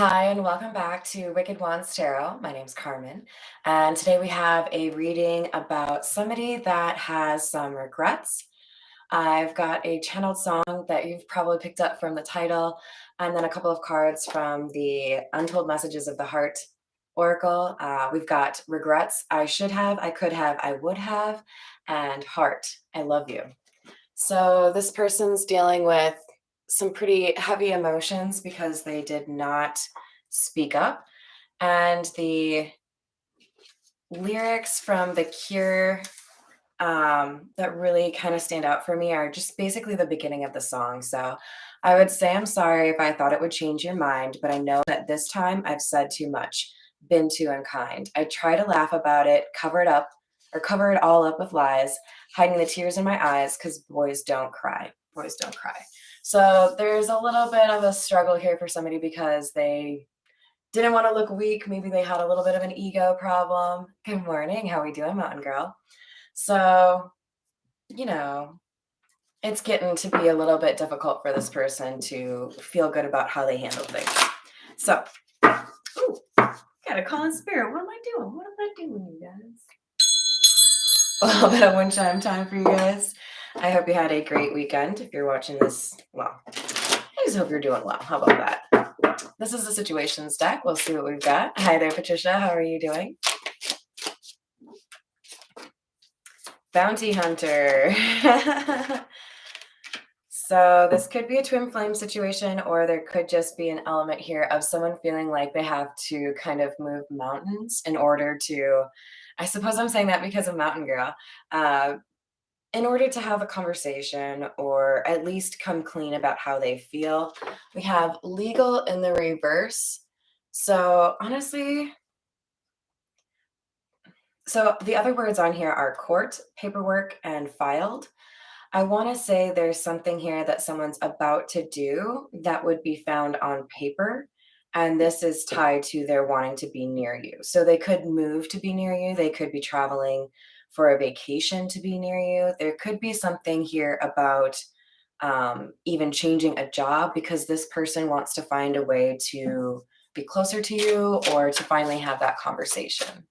Hi, and welcome back to Wicked Wands Tarot. My name's Carmen, and today we have a reading about somebody that has some regrets. I've got a channeled song that you've probably picked up from the title, and then a couple of cards from the Untold Messages of the Heart Oracle. We've got regrets, I should have, I could have, I would have, and heart, I love you. So this person's dealing with some pretty heavy emotions because they did not speak up. And the lyrics from The Cure that really kind of stand out for me are just basically the beginning of the song. So I would say I'm sorry if I thought it would change your mind, but I know that this time I've said too much, been too unkind. I try to laugh about it, cover it all up with lies, hiding the tears in my eyes because boys don't cry. Boys don't cry. So there's a little bit of a struggle here for somebody because they didn't want to look weak. Maybe they had a little bit of an ego problem. Good morning. How we doing, Mountain Girl? So, you know, it's getting to be a little bit difficult for this person to feel good about how they handle things. So, ooh, gotta call in spirit. What am I doing? What am I doing, you guys? A little bit of wind chime time for you guys. I hope you had a great weekend. If you're watching this, well, I just hope you're doing well. How about that? This is the situations deck. We'll see what we've got. Hi there, Patricia. How are you doing? Bounty Hunter. So this could be a twin flame situation, or there could just be an element here of someone feeling like they have to kind of move mountains in order to, I suppose I'm saying that because of Mountain Girl, in order to have a conversation or at least come clean about how they feel. We have legal in the reverse. So honestly, so the other words on here are court, paperwork, and filed. I want to say there's something here that someone's about to do that would be found on paper. And this is tied to their wanting to be near you. So they could move to be near you. They could be traveling for a vacation to be near you. There could be something here about even changing a job because this person wants to find a way to be closer to you or to finally have that conversation.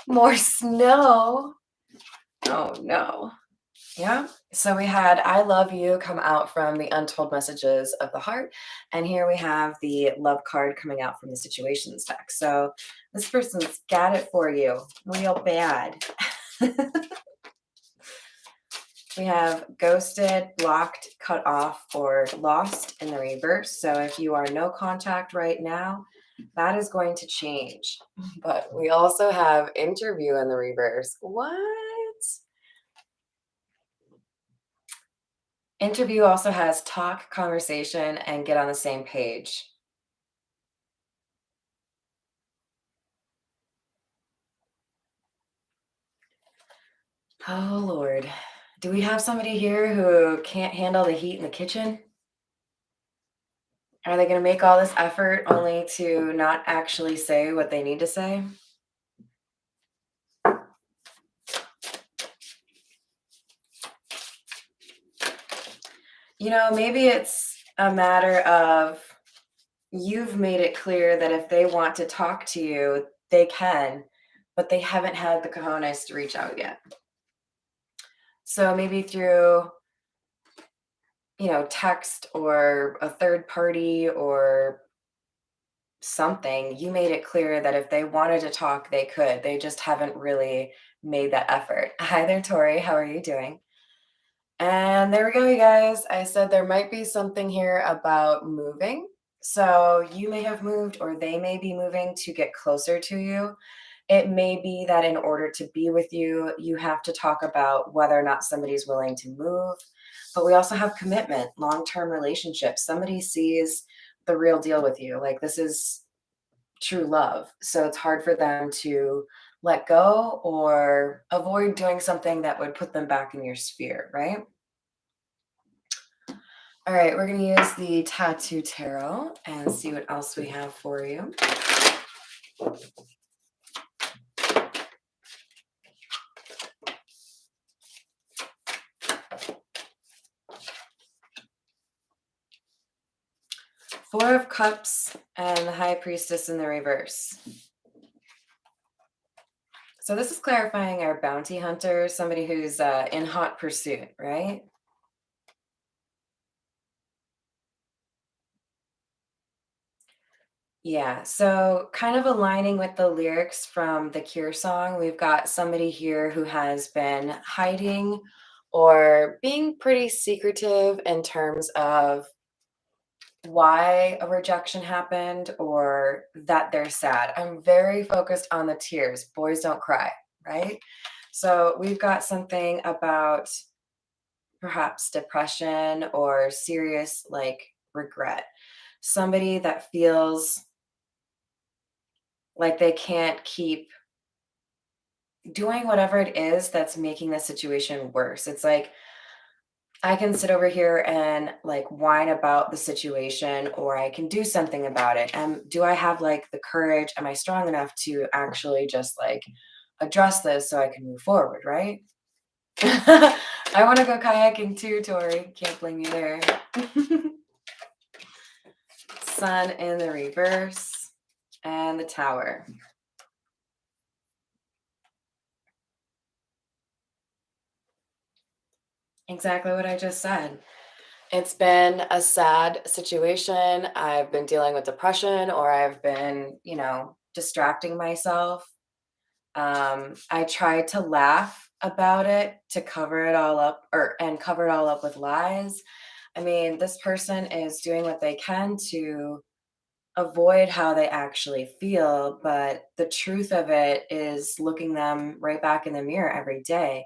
More snow. Oh no. Yeah. So we had I Love You come out from the Untold Messages of the Heart. And here we have the love card coming out from the Situations deck. So this person's got it for you real bad. We have ghosted, blocked, cut off, or lost in the reverse. So if you are no contact right now, that is going to change. But we also have interview in the reverse. What? Interview also has talk, conversation, and get on the same page. Oh, Lord. Do we have somebody here who can't handle the heat in the kitchen? Are they going to make all this effort only to not actually say what they need to say? You know, maybe it's a matter of you've made it clear that if they want to talk to you, they can, but they haven't had the cojones to reach out yet. So maybe through, text or a third party or something, you made it clear that if they wanted to talk, they could. They just haven't really made that effort. Hi there, Tori. How are you doing? And there we go, you guys. I said there might be something here about moving. So you may have moved or they may be moving to get closer to you. It may be that in order to be with you, you have to talk about whether or not somebody's willing to move. But we also have commitment, long-term relationships. Somebody sees the real deal with you. Like this is true love. So it's hard for them to let go or avoid doing something that would put them back in your sphere, right? All right, we're going to use the Tattoo Tarot and see what else we have for you. Four of Cups and the High Priestess in the reverse. So this is clarifying our bounty hunter, somebody who's in hot pursuit, right? Yeah, so kind of aligning with the lyrics from the Cure song, we've got somebody here who has been hiding or being pretty secretive in terms of why a rejection happened or that they're sad. I'm very focused on the tears. Boys don't cry, right? So we've got something about perhaps depression or serious like regret. Somebody that feels like they can't keep doing whatever it is that's making the situation worse. It's like I can sit over here and like whine about the situation, or I can do something about it. And do I have like the courage? Am I strong enough to actually just like address this so I can move forward, right? I want to go kayaking too, Tori. Can't blame you there. Sun in the reverse and the Tower. Exactly what I just said. It's been a sad situation. I've been dealing with depression or I've been, distracting myself. I tried to laugh about it to cover it all up and cover it all up with lies. I mean, this person is doing what they can to avoid how they actually feel, but the truth of it is looking them right back in the mirror every day.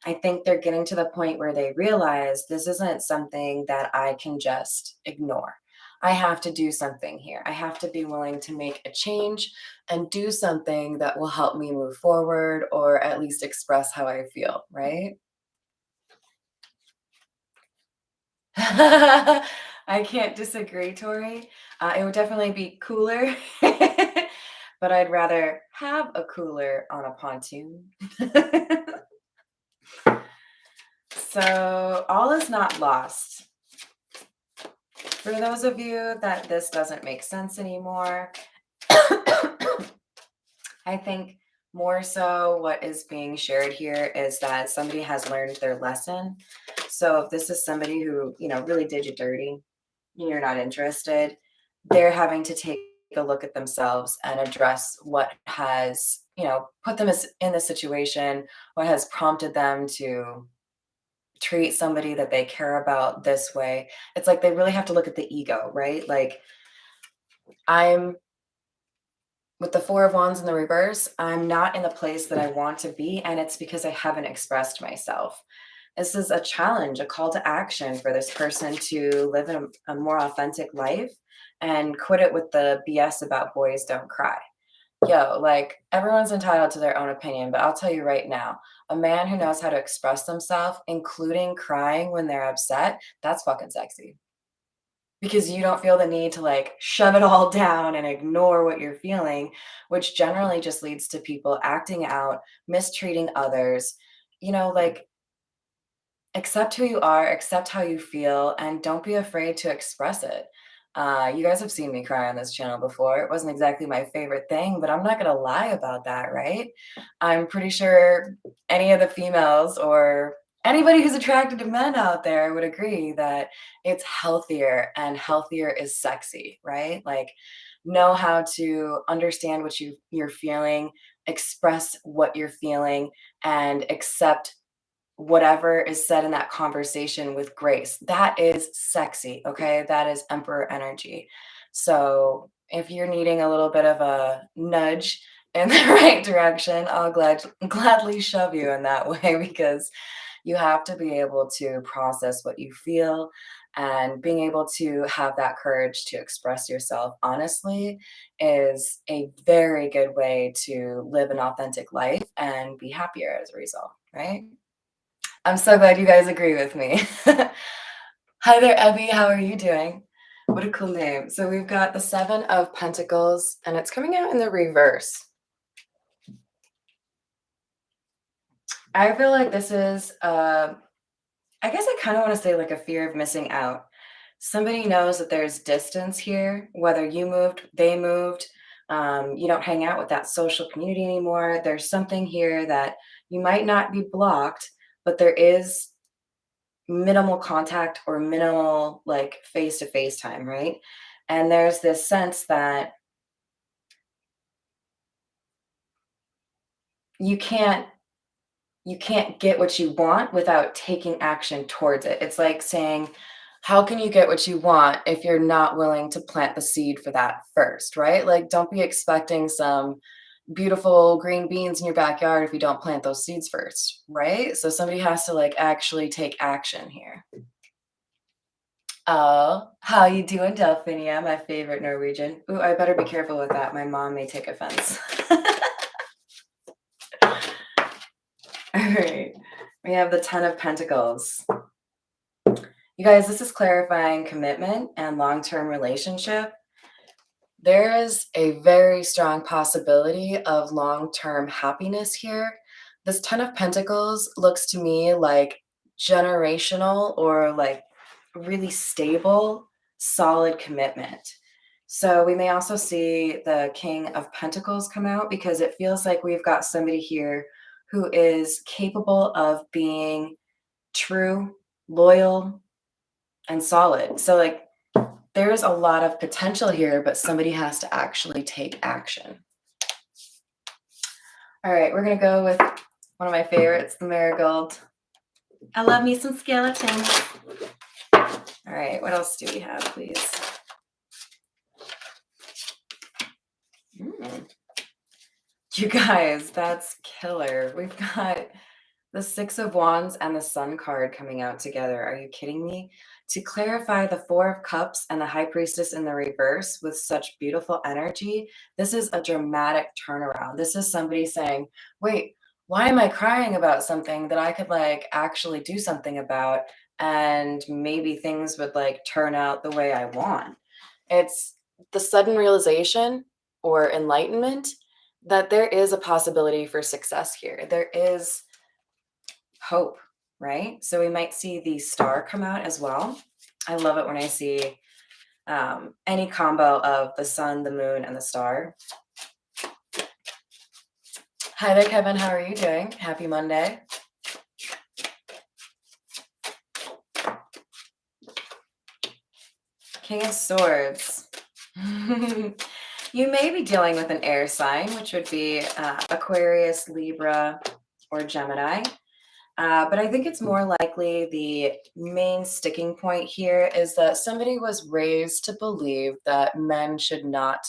I think they're getting to the point where they realize this isn't something that I can just ignore. I have to do something here. I have to be willing to make a change and do something that will help me move forward or at least express how I feel, right? I can't disagree, Tori. It would definitely be cooler, but I'd rather have a cooler on a pontoon. So, all is not lost. For those of you that this doesn't make sense anymore, I think more so what is being shared here is that somebody has learned their lesson. So if this is somebody who, really did you dirty and you're not interested, they're having to take a look at themselves and address what has, put them in the situation, what has prompted them to treat somebody that they care about this way. It's like they really have to look at the ego, right? Like I'm with the Four of Wands in the reverse, I'm not in the place that I want to be, and it's because I haven't expressed myself. This is a challenge, a call to action for this person to live a more authentic life and quit it with the BS about boys don't cry. Yo, like everyone's entitled to their own opinion, but I'll tell you right now, a man who knows how to express themselves, including crying when they're upset, that's fucking sexy because you don't feel the need to like shove it all down and ignore what you're feeling, which generally just leads to people acting out, mistreating others. Like accept who you are, accept how you feel, and don't be afraid to express it. You guys have seen me cry on this channel before. It wasn't exactly my favorite thing, but I'm not going to lie about that, right? I'm pretty sure any of the females or anybody who's attracted to men out there would agree that it's healthier and healthier is sexy, right? Like, know how to understand what you're feeling, express what you're feeling, and accept whatever is said in that conversation with grace. That is sexy, okay? That is emperor energy. So if you're needing a little bit of a nudge in the right direction, I'll gladly shove you in that way because you have to be able to process what you feel, and being able to have that courage to express yourself honestly is a very good way to live an authentic life and be happier as a result, right? I'm so glad you guys agree with me. Hi there, Ebby. How are you doing? What a cool name. So we've got the Seven of Pentacles, and it's coming out in the reverse. I feel like this is, I guess I kind of want to say like a fear of missing out. Somebody knows that there's distance here, whether you moved, they moved, you don't hang out with that social community anymore. There's something here that you might not be blocked, but there is minimal contact or minimal like face to face time, right? And there's this sense that you can't you can't get what you want without taking action towards it. It's like saying, how can you get what you want if you're not willing to plant the seed for that first, right? Like, don't be expecting some beautiful green beans in your backyard if you don't plant those seeds first, right? So somebody has to like actually take action here. Oh, how you doing, Delphinia, my favorite Norwegian? Ooh, I better be careful with that. My mom may take offense. All right. We have the 10 of Pentacles. You guys, this is clarifying commitment and long-term relationship. There is a very strong possibility of long-term happiness here. This 10 of Pentacles looks to me like generational or like really stable, solid commitment. So we may also see the King of Pentacles come out because it feels like we've got somebody here who is capable of being true, loyal, and solid. So like there's a lot of potential here, but somebody has to actually take action. All right, we're gonna go with one of my favorites, the Marigold. I love me some skeletons. All right, what else do we have, please? You guys, that's killer. We've got the Six of Wands and the Sun card coming out together. Are you kidding me? To clarify the Four of Cups and the High Priestess in the reverse with such beautiful energy, this is a dramatic turnaround. This is somebody saying, wait, why am I crying about something that I could like actually do something about and maybe things would like turn out the way I want? It's the sudden realization or enlightenment that there is a possibility for success here. There is hope, right? So we might see the star come out as well. I love it when I see any combo of the sun, the moon, and the star. Hi there, Kevin. How are you doing? Happy Monday. King of Swords. You may be dealing with an air sign, which would be Aquarius, Libra, or Gemini. But I think it's more likely the main sticking point here is that somebody was raised to believe that men should not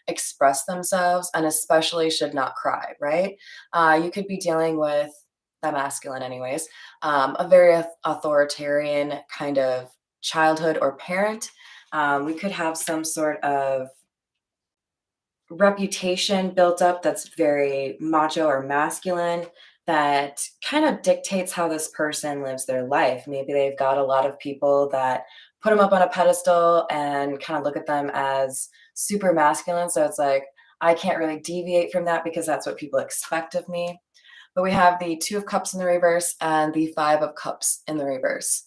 express themselves and especially should not cry, right? You could be dealing with the masculine anyways, a very authoritarian kind of childhood or parent. We could have some sort of reputation built up that's very macho or masculine that kind of dictates how this person lives their life. Maybe they've got a lot of people that put them up on a pedestal and kind of look at them as super masculine. So it's like, I can't really deviate from that because that's what people expect of me. But we have the Two of Cups in the reverse and the Five of Cups in the reverse.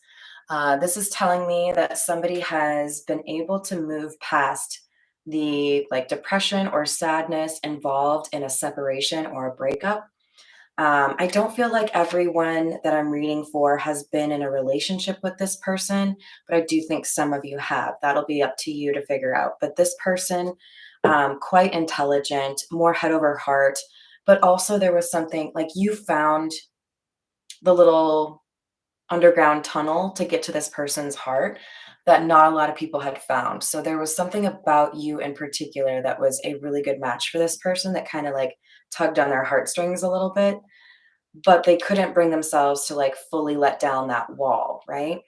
This is telling me that somebody has been able to move past the like depression or sadness involved in a separation or a breakup. I don't feel like everyone that I'm reading for has been in a relationship with this person, but I do think some of you have. That'll be up to you to figure out. But this person, quite intelligent, more head over heart, but also there was something like you found the little underground tunnel to get to this person's heart that not a lot of people had found. So there was something about you in particular that was a really good match for this person that kind of like tugged on their heartstrings a little bit, but they couldn't bring themselves to like fully let down that wall, right?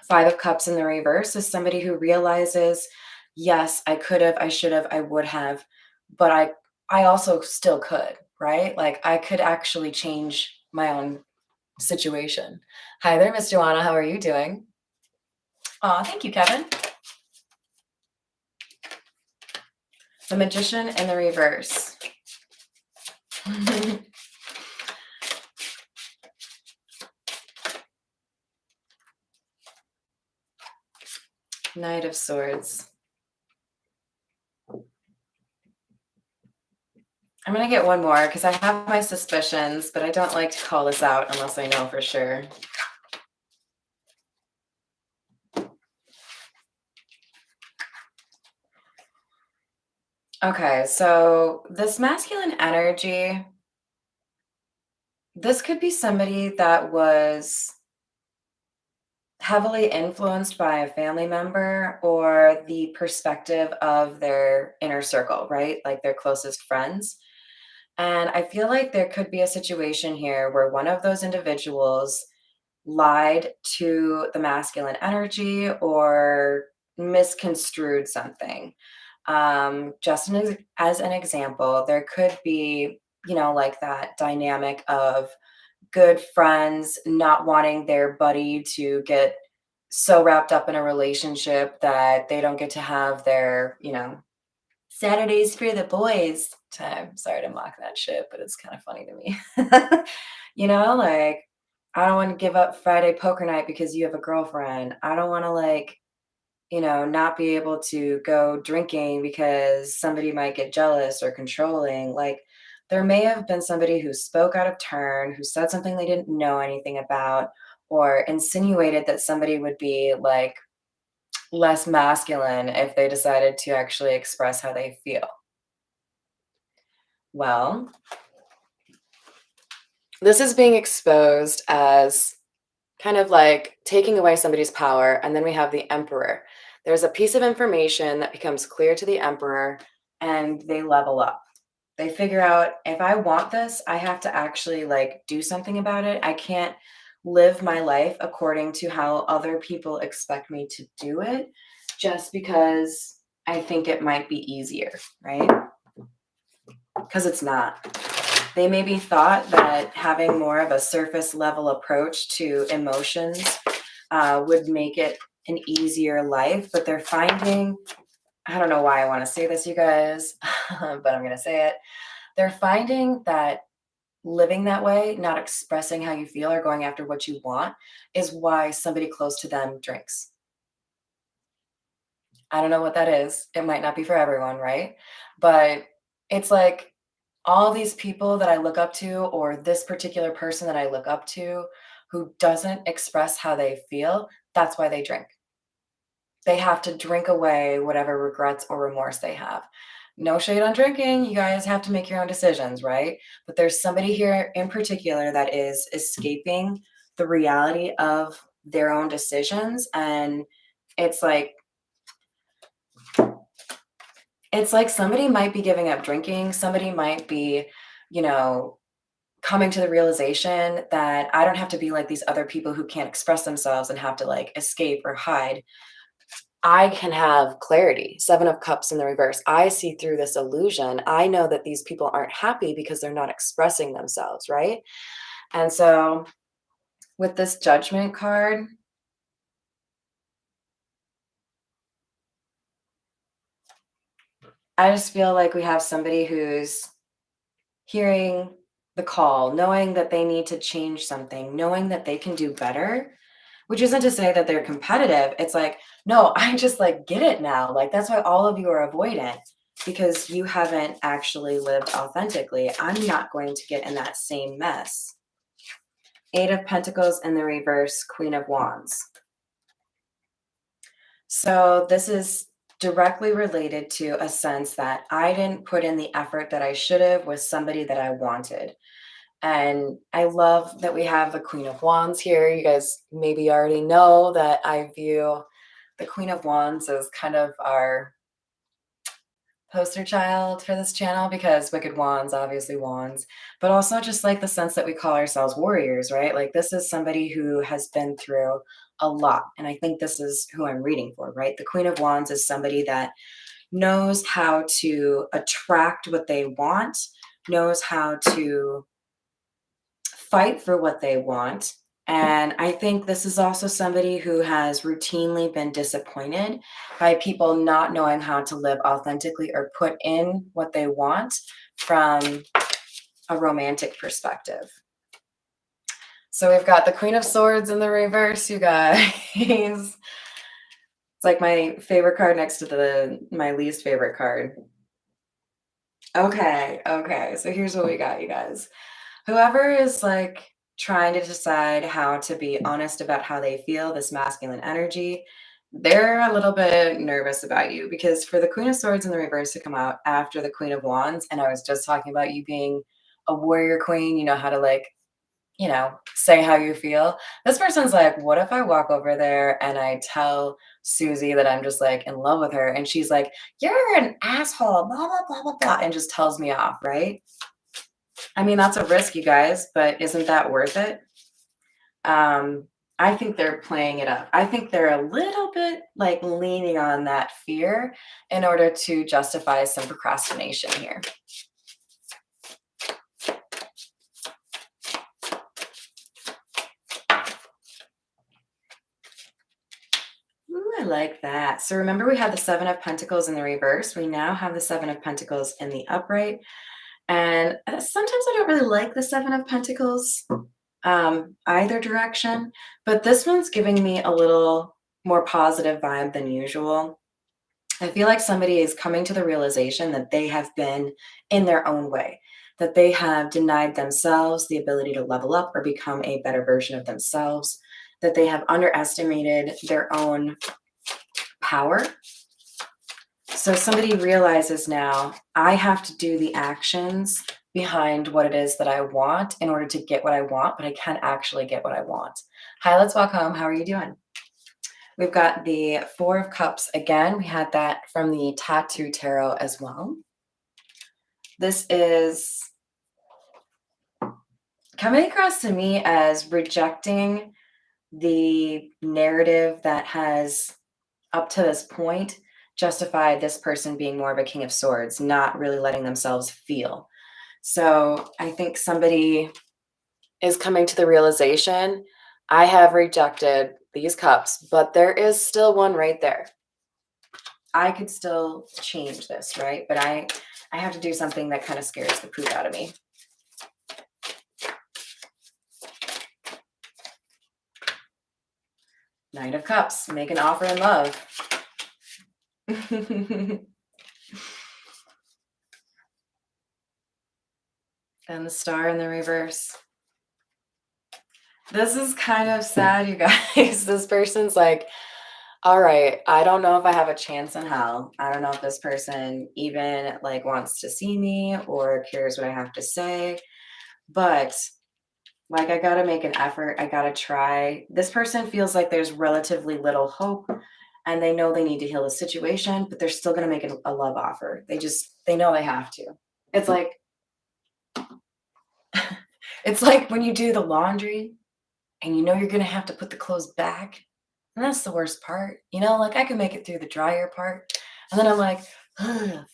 Five of Cups in the reverse is somebody who realizes, yes, I could have, I should have, I would have, but I also still could, right? Like I could actually change my own situation. Hi there, Miss Joanna. How are you doing? Aw, thank you, Kevin. The Magician in the reverse. Knight of Swords. I'm going to get one more because I have my suspicions, but I don't like to call this out unless I know for sure. Okay, so this masculine energy, this could be somebody that was heavily influenced by a family member or the perspective of their inner circle, right? Like their closest friends. And I feel like there could be a situation here where one of those individuals lied to the masculine energy or misconstrued something. Just as an example, there could be, like that dynamic of good friends not wanting their buddy to get so wrapped up in a relationship that they don't get to have their, Saturdays for the boys time. Sorry to mock that shit, but it's kind of funny to me. Like, I don't want to give up Friday poker night because you have a girlfriend. I don't want to, like, not be able to go drinking because somebody might get jealous or controlling. Like, there may have been somebody who spoke out of turn, who said something they didn't know anything about, or insinuated that somebody would be like less masculine if they decided to actually express how they feel. Well, this is being exposed as kind of like taking away somebody's power. And then we have the emperor. There's a piece of information that becomes clear to the emperor and they level up. They figure out, if I want this, I have to actually like do something about it. I can't live my life according to how other people expect me to do it just because I think it might be easier, right? Because it's not. They maybe thought that having more of a surface level approach to emotions would make it an easier life, but they're finding, I don't know why I want to say this, you guys, but I'm going to say it. They're finding that living that way, not expressing how you feel or going after what you want, is why somebody close to them drinks. I don't know what that is. It might not be for everyone, right? But it's like all these people that I look up to, or this particular person that I look up to who doesn't express how they feel, that's why they drink. They have to drink away whatever regrets or remorse they have. No shade on drinking. You guys have to make your own decisions, right? But there's somebody here in particular that is escaping the reality of their own decisions. And it's like, somebody might be giving up drinking. Somebody might be, coming to the realization that I don't have to be like these other people who can't express themselves and have to like escape or hide. I can have clarity. 7 of Cups in the reverse. I see through this illusion. I know that these people aren't happy because they're not expressing themselves, right? And so with this Judgment card, I just feel like we have somebody who's hearing the call, knowing that they need to change something, knowing that they can do better, which isn't to say that they're competitive. It's like, no, I just like get it now. Like, that's why all of you are avoidant, because you haven't actually lived authentically. I'm not going to get in that same mess. 8 of Pentacles in the reverse, Queen of Wands. So this is directly related to a sense that I didn't put in the effort that I should have with somebody that I wanted. And I love that we have the Queen of Wands here. You guys maybe already know that I view the Queen of Wands as kind of our poster child for this channel, because Wicked Wands, obviously wands, but also just like the sense that we call ourselves warriors, right? Like, this is somebody who has been through a lot. And I think this is who I'm reading for, right? The Queen of Wands is somebody that knows how to attract what they want, knows how to fight for what they want. And I think this is also somebody who has routinely been disappointed by people not knowing how to live authentically or put in what they want from a romantic perspective. So we've got the Queen of Swords in the reverse, you guys. It's like my favorite card next to my least favorite card. Okay, okay. So here's what we got, you guys. Whoever is like trying to decide how to be honest about how they feel, this masculine energy, they're a little bit nervous about you because for the Queen of Swords in the reverse to come out after the Queen of Wands, and I was just talking about you being a warrior queen, you know how to like, say how you feel. This person's like, what if I walk over there and I tell Susie that I'm just like in love with her and she's like, you're an asshole, blah, blah, blah, blah, blah, and just tells me off, right? I mean, that's a risk, you guys, but isn't that worth it? I think they're playing it up. I think they're a little bit like leaning on that fear in order to justify some procrastination here. Ooh, I like that. So remember we had the Seven of Pentacles in the reverse. We now have the Seven of Pentacles in the upright. And sometimes I don't really like the Seven of Pentacles either direction, but this one's giving me a little more positive vibe than usual. I feel like somebody is coming to the realization that they have been in their own way, that they have denied themselves the ability to level up or become a better version of themselves, that they have underestimated their own power. So somebody realizes now, I have to do the actions behind what it is that I want in order to get what I want, but I can't actually get what I want. Hi, let's walk home. How are you doing? We've got the Four of Cups again. We had that from the Tattoo Tarot as well. This is coming across to me as rejecting the narrative that has, up to this point, justified this person being more of a King of Swords, not really letting themselves feel. So I think somebody is coming to the realization, I have rejected these cups, but there is still one right there. I could still change this, right? But I have to do something that kind of scares the poop out of me. Nine of Cups, make an offer in love. And the Star in the reverse. This is kind of sad, you guys. This person's like, all right, I don't know if I have a chance in hell. I don't know if this person even like wants to see me or cares what I have to say. But like, I got to make an effort. I got to try. This person feels like there's relatively little hope and they know they need to heal the situation, but they're still going to make a love offer. They know they have to. It's like, it's like when you do the laundry and you know you're going to have to put the clothes back. And that's the worst part. Like I can make it through the dryer part. And then I'm like,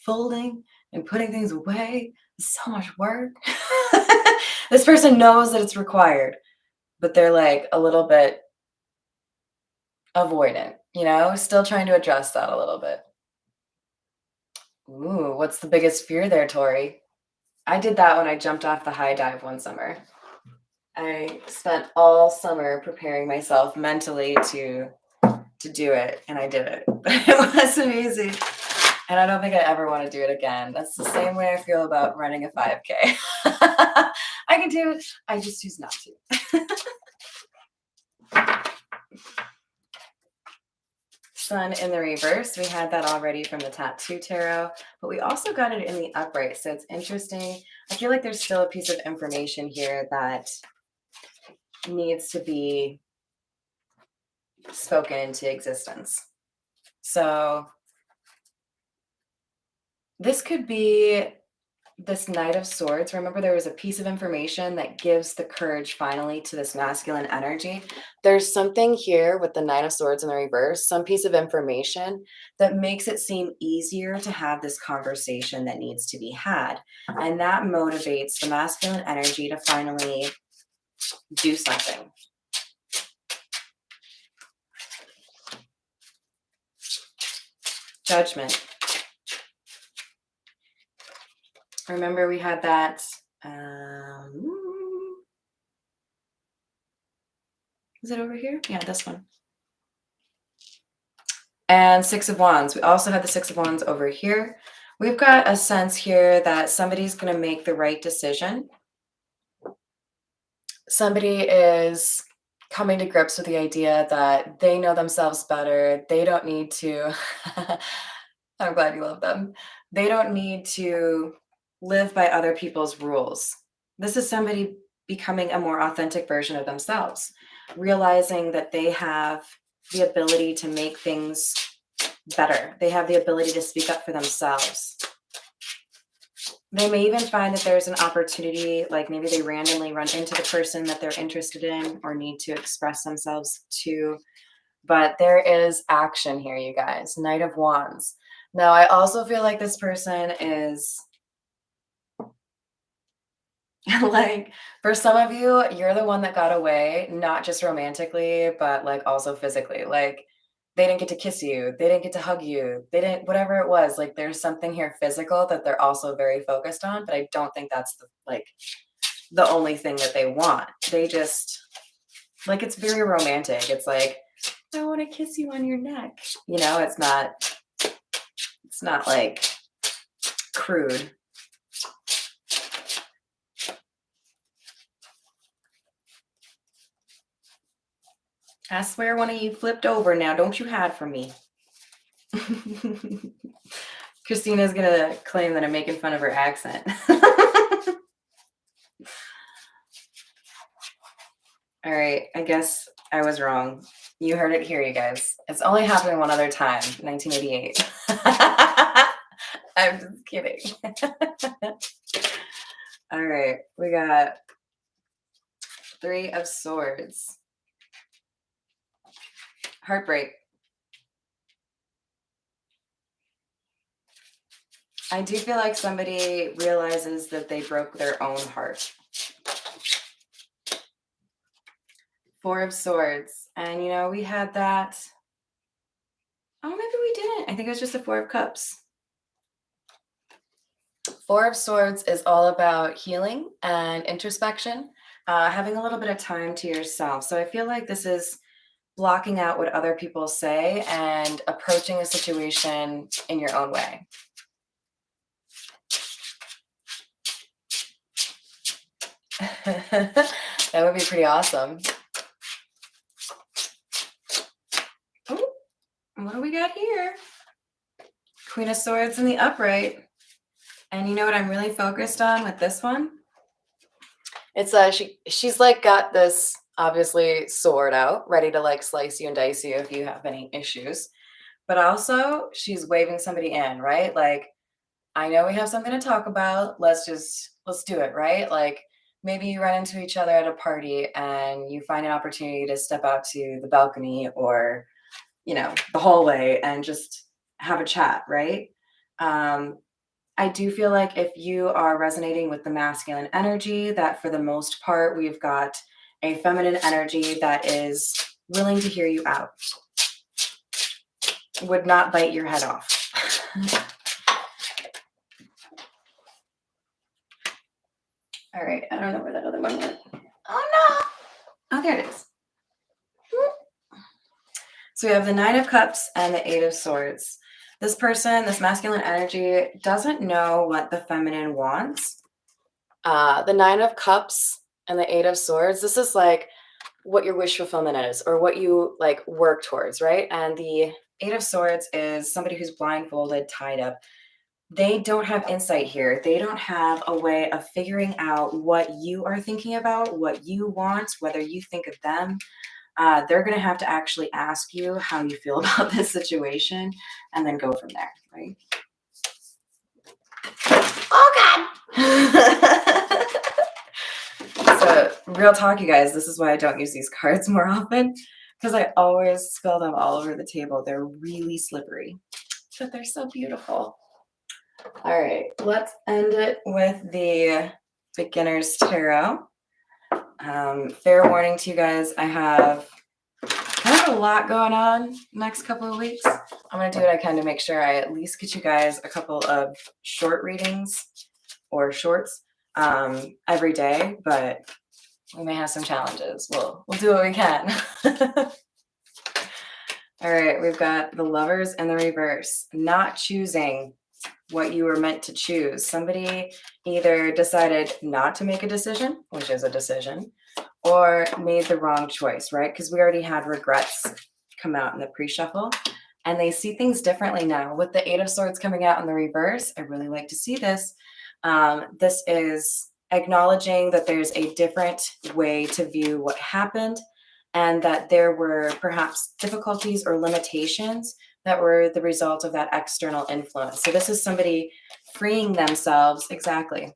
folding and putting things away is so much work. This person knows that it's required, but they're like a little bit avoidant, still trying to address that a little bit. Ooh, what's the biggest fear there, Tori? I did that when I jumped off the high dive one summer. I spent all summer preparing myself mentally to do it, and I did it. It was amazing. And I don't think I ever want to do it again. That's the same way I feel about running a 5K. I can do it. I just choose not to. Sun in the reverse. We had that already from the Tattoo Tarot, but we also got it in the upright. So it's interesting. I feel like there's still a piece of information here that needs to be spoken into existence. So this could be this Knight of Swords. Remember, there was a piece of information that gives the courage finally to this masculine energy. There's something here with the Knight of Swords in the reverse, some piece of information that makes it seem easier to have this conversation that needs to be had. And that motivates the masculine energy to finally do something. Judgment. Remember, we had that. Is it over here? Yeah, this one. And Six of Wands. We also have the Six of Wands over here. We've got a sense here that somebody's going to make the right decision. Somebody is coming to grips with the idea that they know themselves better. They don't need to, I'm glad you love them. They don't need to live by other people's rules. This is somebody becoming a more authentic version of themselves, realizing that they have the ability to make things better. They have the ability to speak up for themselves. They may even find that there's an opportunity, like maybe they randomly run into the person that they're interested in or need to express themselves to. But there is action here, you guys. Knight of Wands. Now, I also feel like this person is like, for some of you, you're the one that got away, not just romantically, but like also physically. Like, they didn't get to kiss you, they didn't get to hug you, they didn't, whatever it was, like there's something here physical that they're also very focused on, but I don't think that's the only thing that they want. They just, like, it's very romantic. It's like, I want to kiss you on your neck. You know, it's not like crude. I swear one of you flipped over now. Don't you hide from me. Christina's gonna claim that I'm making fun of her accent. All right, I guess I was wrong. You heard it here, you guys. It's only happened one other time, 1988. I'm just kidding. All right, we got Three of Swords. Heartbreak. I do feel like somebody realizes that they broke their own heart. Four of Swords. And, you know, we had that. Oh, maybe we didn't. I think it was just the Four of Cups. Four of Swords is all about healing and introspection, having a little bit of time to yourself. So I feel like this is blocking out what other people say and approaching a situation in your own way. That would be pretty awesome. Ooh, what do we got here? Queen of Swords in the upright. And you know what I'm really focused on with this one? It's she's like got this obviously sword out, ready to like slice you and dice you if you have any issues. But also she's waving somebody in, right? Like, I know we have something to talk about. Let's do it, right? Like, maybe you run into each other at a party and you find an opportunity to step out to the balcony or, you know, the hallway and just have a chat, right? I do feel like if you are resonating with the masculine energy, that for the most part, we've got a feminine energy that is willing to hear you out, would not bite your head off. All right, I don't know where that other one went. Oh no! Oh, there it is. So we have the Nine of Cups and the Eight of Swords. This person, this masculine energy, doesn't know what the feminine wants. The Nine of Cups and the Eight of Swords, this is like what your wish fulfillment is or what you like work towards, right? And the Eight of Swords is somebody who's blindfolded, tied up. They don't have insight here. They don't have a way of figuring out what you are thinking about, what you want, whether you think of them. They're going to have to actually ask you how you feel about this situation and then go from there, right? Oh, God. So, real talk, you guys, this is why I don't use these cards more often, because I always spill them all over the table. They're really slippery, but they're so beautiful. All right, let's end it with the Beginner's Tarot. Fair warning to you guys, I have kind of a lot going on next couple of weeks. I'm going to do what I can to make sure I at least get you guys a couple of short readings or shorts every day, but we may have some challenges. We'll do what we can. All right, we've got the Lovers in the reverse. Not choosing what you were meant to choose. Somebody either decided not to make a decision, which is a decision, or made the wrong choice, right? Because we already had regrets come out in the pre-shuffle, and they see things differently now. With the Eight of Swords coming out in the reverse, I really like to see this. This is acknowledging that there's a different way to view what happened, and that there were perhaps difficulties or limitations that were the result of that external influence. So this is somebody freeing themselves, exactly,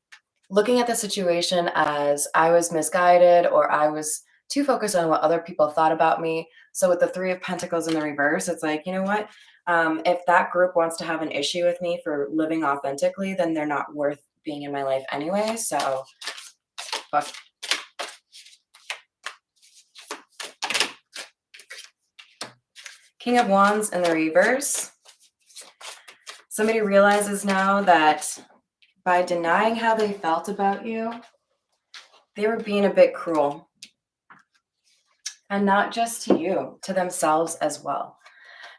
looking at the situation as I was misguided or I was too focused on what other people thought about me. So with the Three of Pentacles in the reverse, it's like, you know what? If that group wants to have an issue with me for living authentically, then they're not worth being in my life anyway. So fuck. King of Wands in the reverse. Somebody realizes now that by denying how they felt about you, they were being a bit cruel. And not just to you, to themselves as well.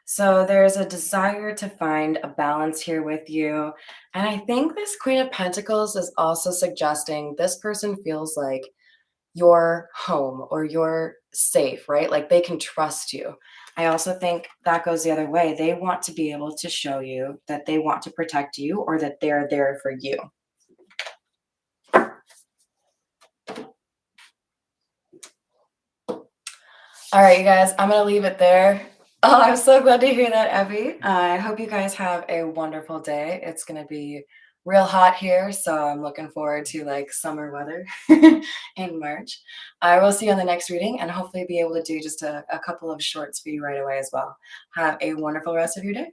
So there's a desire to find a balance here with you. And I think this Queen of Pentacles is also suggesting this person feels like you're home or you're safe, right? Like they can trust you. I also think that goes the other way. They want to be able to show you that they want to protect you or that they're there for you. All right, you guys, I'm going to leave it there. Oh, I'm so glad to hear that, Evie. I hope you guys have a wonderful day. It's going to be real hot here, so I'm looking forward to like summer weather in March. I will see you on the next reading and hopefully be able to do just a couple of shorts for you right away as well. Have a wonderful rest of your day.